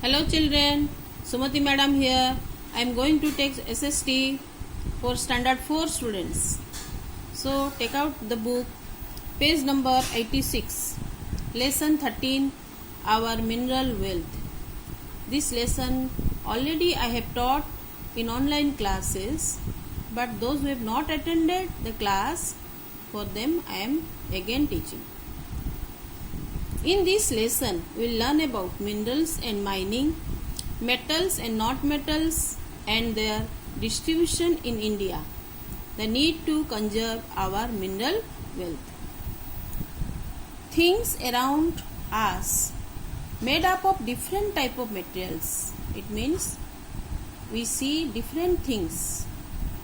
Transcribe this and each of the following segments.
Hello children, Sumati madam here. I am going to take SST for standard 4 students. So take out the book, page number 86, lesson 13, our mineral wealth. This lesson already I have taught in online classes, but those who have not attended the class, for them I am again teaching. In this lesson, we will learn about minerals and mining, metals and not metals and their distribution in India, the need to conserve our mineral wealth. Things around us made up of different type of materials. It means we see different things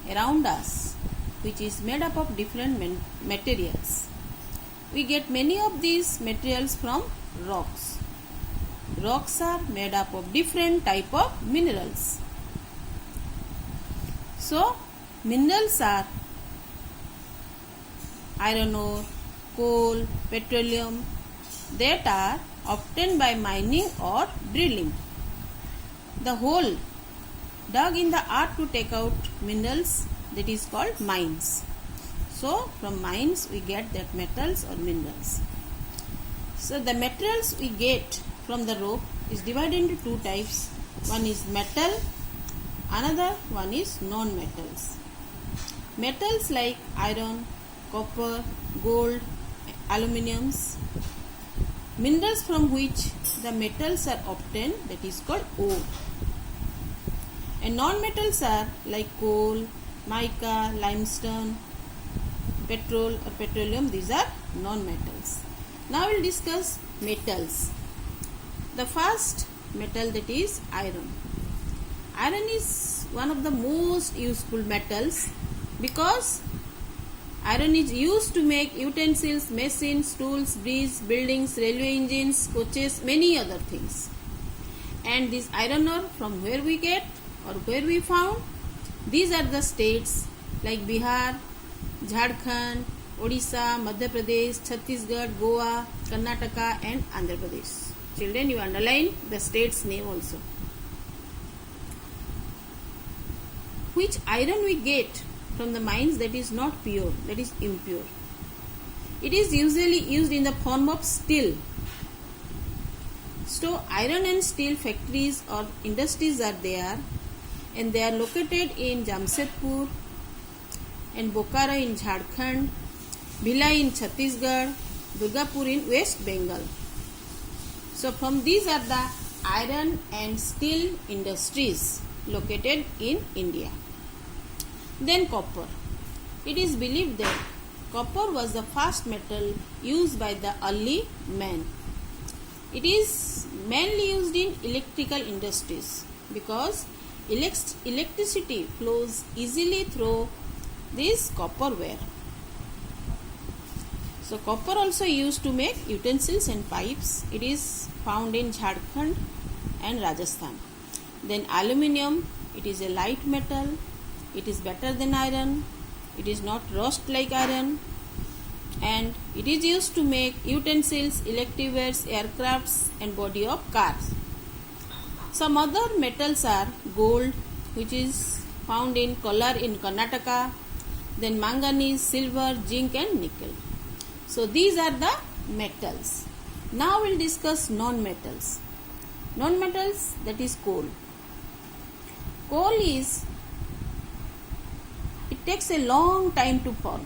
around us which is made up of different materials. We get many of these materials from rocks. Rocks are made up of different type of minerals. So, minerals are iron ore, coal, petroleum that are obtained by mining or drilling. The hole dug in the earth to take out minerals, that is called mines. So, from mines we get that metals or minerals. So, the materials we get from the rock is divided into two types. One is metal, another one is non-metals. Metals like iron, copper, gold, aluminiums. Minerals from which the metals are obtained, that is called ore. And non-metals are like coal, mica, limestone, petrol or petroleum. These are non-metals. Now we will discuss metals. The first metal, that is iron. Iron is one of the most useful metals because iron is used to make utensils, machines, tools, bridges, buildings, railway engines, coaches, many other things. And this iron ore, from where we get or where we found, these are the states like Bihar, Jharkhand, Odisha, Madhya Pradesh, Chhattisgarh, Goa, Karnataka and Andhra Pradesh. Children, you underline the state's name also. Which iron we get from the mines, that is not pure, that is impure. It is usually used in the form of steel. So, iron and steel factories or industries are there, and they are located in Jamshedpur and Bokaro in Jharkhand, Bhilai in Chhattisgarh, Durgapur in West Bengal. So from these are the iron and steel industries located in India. Then copper. It is believed that copper was the first metal used by the early man. It is mainly used in electrical industries because electricity flows easily through this copper wire. So copper also used to make utensils and pipes. It is found in Jharkhand and Rajasthan. Then aluminium, it is a light metal. It is better than iron. It is not rust like iron. And it is used to make utensils, electric wares, aircrafts and body of cars. Some other metals are gold, which is found in Kolar in Karnataka. Then manganese, silver, zinc and nickel. So these are the metals. Now we will discuss non-metals. Non-metals, that is coal. Coal is, it takes a long time to form.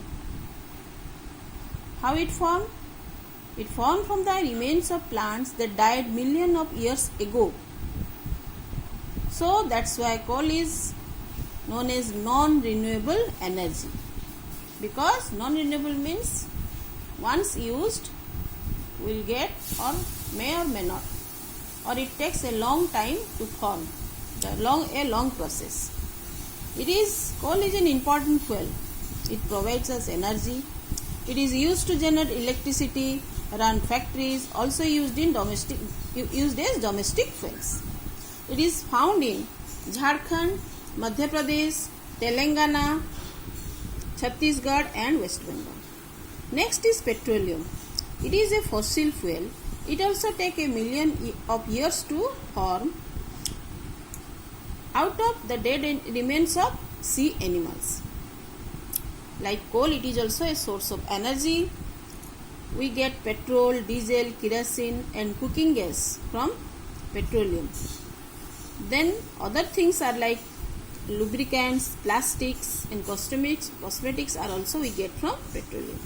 How it formed? It formed from the remains of plants that died millions of years ago. So that's why coal is known as non-renewable energy. Because non-renewable means once used will get or may not, or it takes a long time to form, a long process. Coal is an important fuel. It provides us energy. It is used to generate electricity around factories, also used as domestic fuels. It is found in Jharkhand, Madhya Pradesh, Telangana, Chhattisgarh and West Bengal. Next is petroleum. It is a fossil fuel It also take a million of years to form out of the dead remains of sea animals. Like coal, it is also a source of energy. We get petrol, diesel, kerosene and cooking gas from petroleum. Then other things are like lubricants, plastics and cosmetics are also we get from petroleum.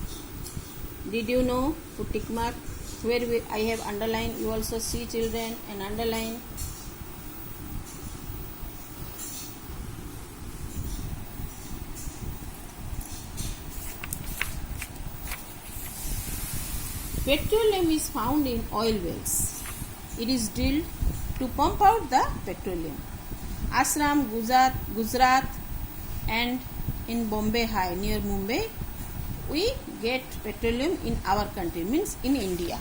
Did you know? Put tick mark where I have underlined. You also see, children, and underline. Petroleum is found in oil wells. It is drilled to pump out the petroleum. Assam, Gujarat and in Bombay High near Mumbai, we get petroleum in our country, means in India.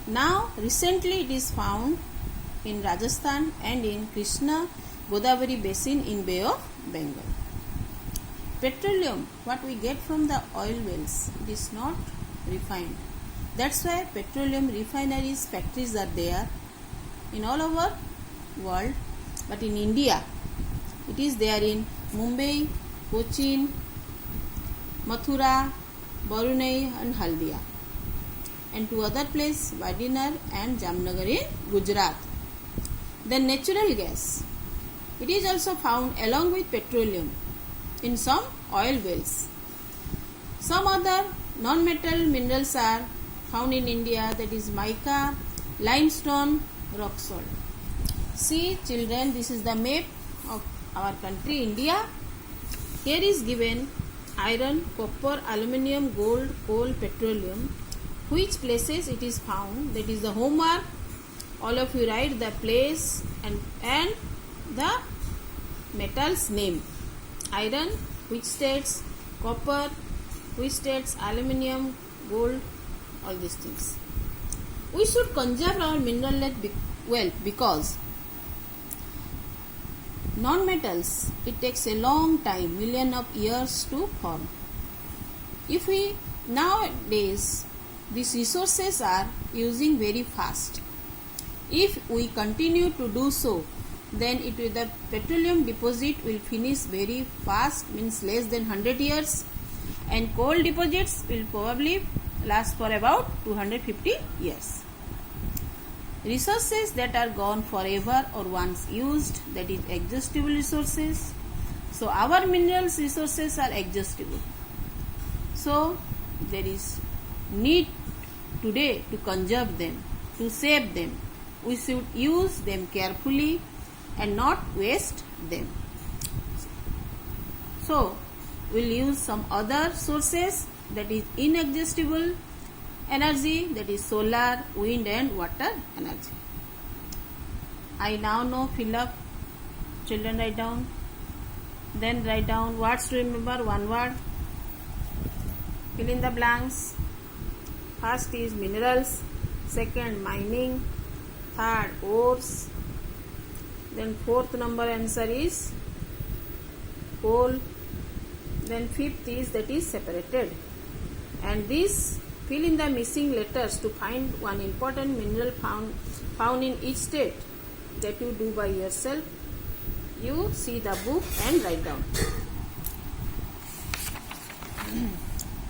Now recently it is found in Rajasthan and in Krishna Godavari basin in Bay of Bengal. Petroleum, what we get from the oil wells, it is not refined. That's why petroleum refineries, factories are there in all over world. But in India, it is there in Mumbai, Cochin, Mathura, Barunai and Haldia. And two other places, Vadinar and Jamnagar in Gujarat. Then natural gas. It is also found along with petroleum in some oil wells. Some other non-metal minerals are found in India, that is mica, limestone, rock salt. See children, this is the map of our country India. Here is given iron, copper, aluminium, gold, coal, petroleum. Which places it is found, that is the homework. All of you write the place and the metals name. Iron, which states, copper, which states, aluminium, gold, all these things. We should conserve our mineral wealth because non-metals, it takes a long time, million of years to form. If we nowadays, these resources are using very fast. If we continue to do so, then the petroleum deposit will finish very fast, means less than 100 years, and coal deposits will probably last for about 250 years. Resources that are gone forever or once used, that is exhaustible resources. So our minerals resources are exhaustible. So there is need today to conserve them, to save them. We should use them carefully and not waste them. So we'll use some other sources, that is inexhaustible energy, that is solar, wind and water energy. I now know, fill up, children write down. Then write down words to remember, one word. Fill in the blanks. First is minerals, second mining, third ores, then fourth number answer is coal, then fifth is, that is separated. And this fill in the missing letters to find one important mineral found in each state, that you do by yourself. You see the book and write down.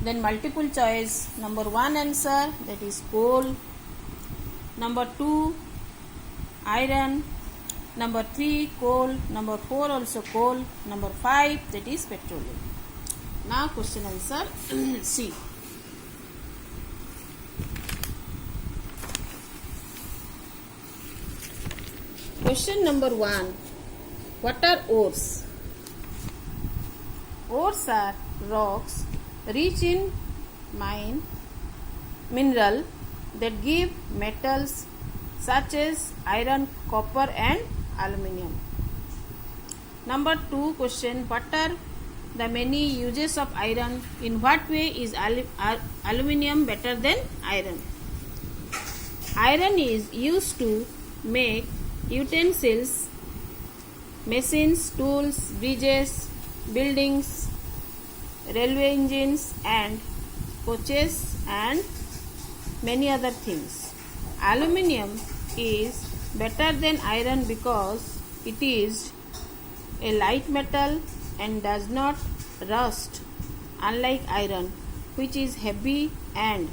Then multiple choice, number 1 answer, that is coal, number 2 iron, number 3 coal, number 4 also coal, number 5 that is petroleum. Now question answer C. Question number 1. What are ores? Ores are rocks rich in mineral that give metals such as iron, copper and aluminium. Number 2 question. What are the many uses of iron? In what way is aluminium better than iron? Iron is used to make utensils machines, tools, bridges, buildings, railway engines and coaches and many other things. Aluminium is better than iron because it is a light metal and does not rust, unlike iron, which is heavy and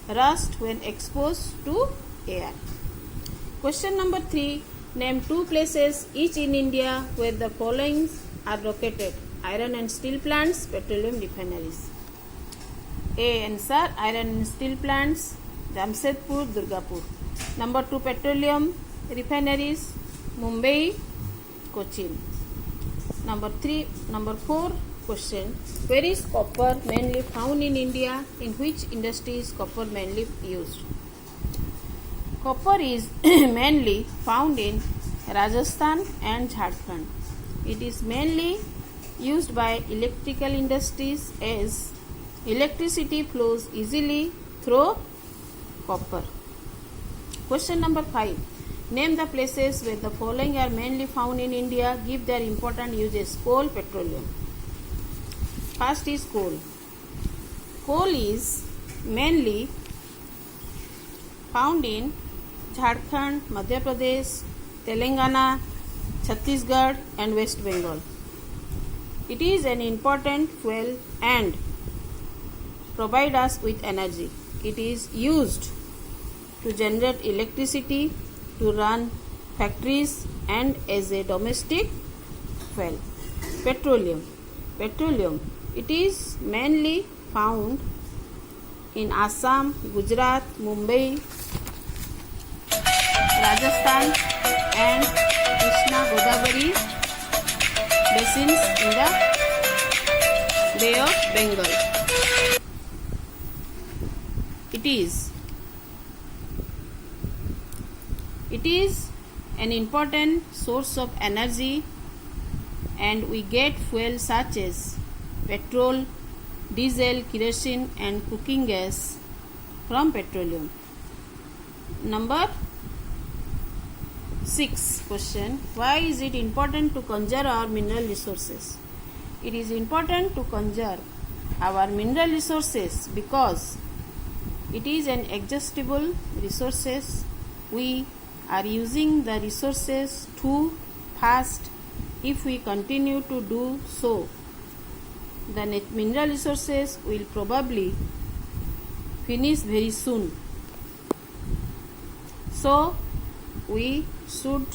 rust when exposed to air. Question number 3. Name 2 places each in India where the following are located: iron and steel plants, petroleum refineries. A answer: iron and steel plants, Jamshedpur, Durgapur. Number 2, petroleum refineries, Mumbai, Cochin. Number 4 question: where is copper mainly found in India? In which industry is copper mainly used? Copper is mainly found in Rajasthan and Jharkhand. It is mainly used by electrical industries as electricity flows easily through copper. Question number 5. Name the places where the following are mainly found in India. Give their important uses: coal, petroleum. First is coal. Coal is mainly found in Jharkhand, Madhya Pradesh, Telangana, Chhattisgarh and West Bengal. It is an important fuel and provide us with energy. It is used to generate electricity, to run factories and as a domestic fuel. Petroleum. It is mainly found in Assam, Gujarat, Mumbai, Rajasthan and Krishna Godavari basins in the Bay of Bengal. It is an important source of energy and we get fuel such as petrol, diesel, kerosene and cooking gas from petroleum. Number 6 question: why is it important to conserve our mineral resources? It is important to conserve our mineral resources because it is an exhaustible resources. We are using the resources too fast. If we continue to do so, the mineral resources will probably finish very soon. So we should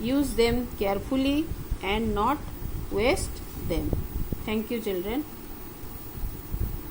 use them carefully and not waste them. Thank you, children.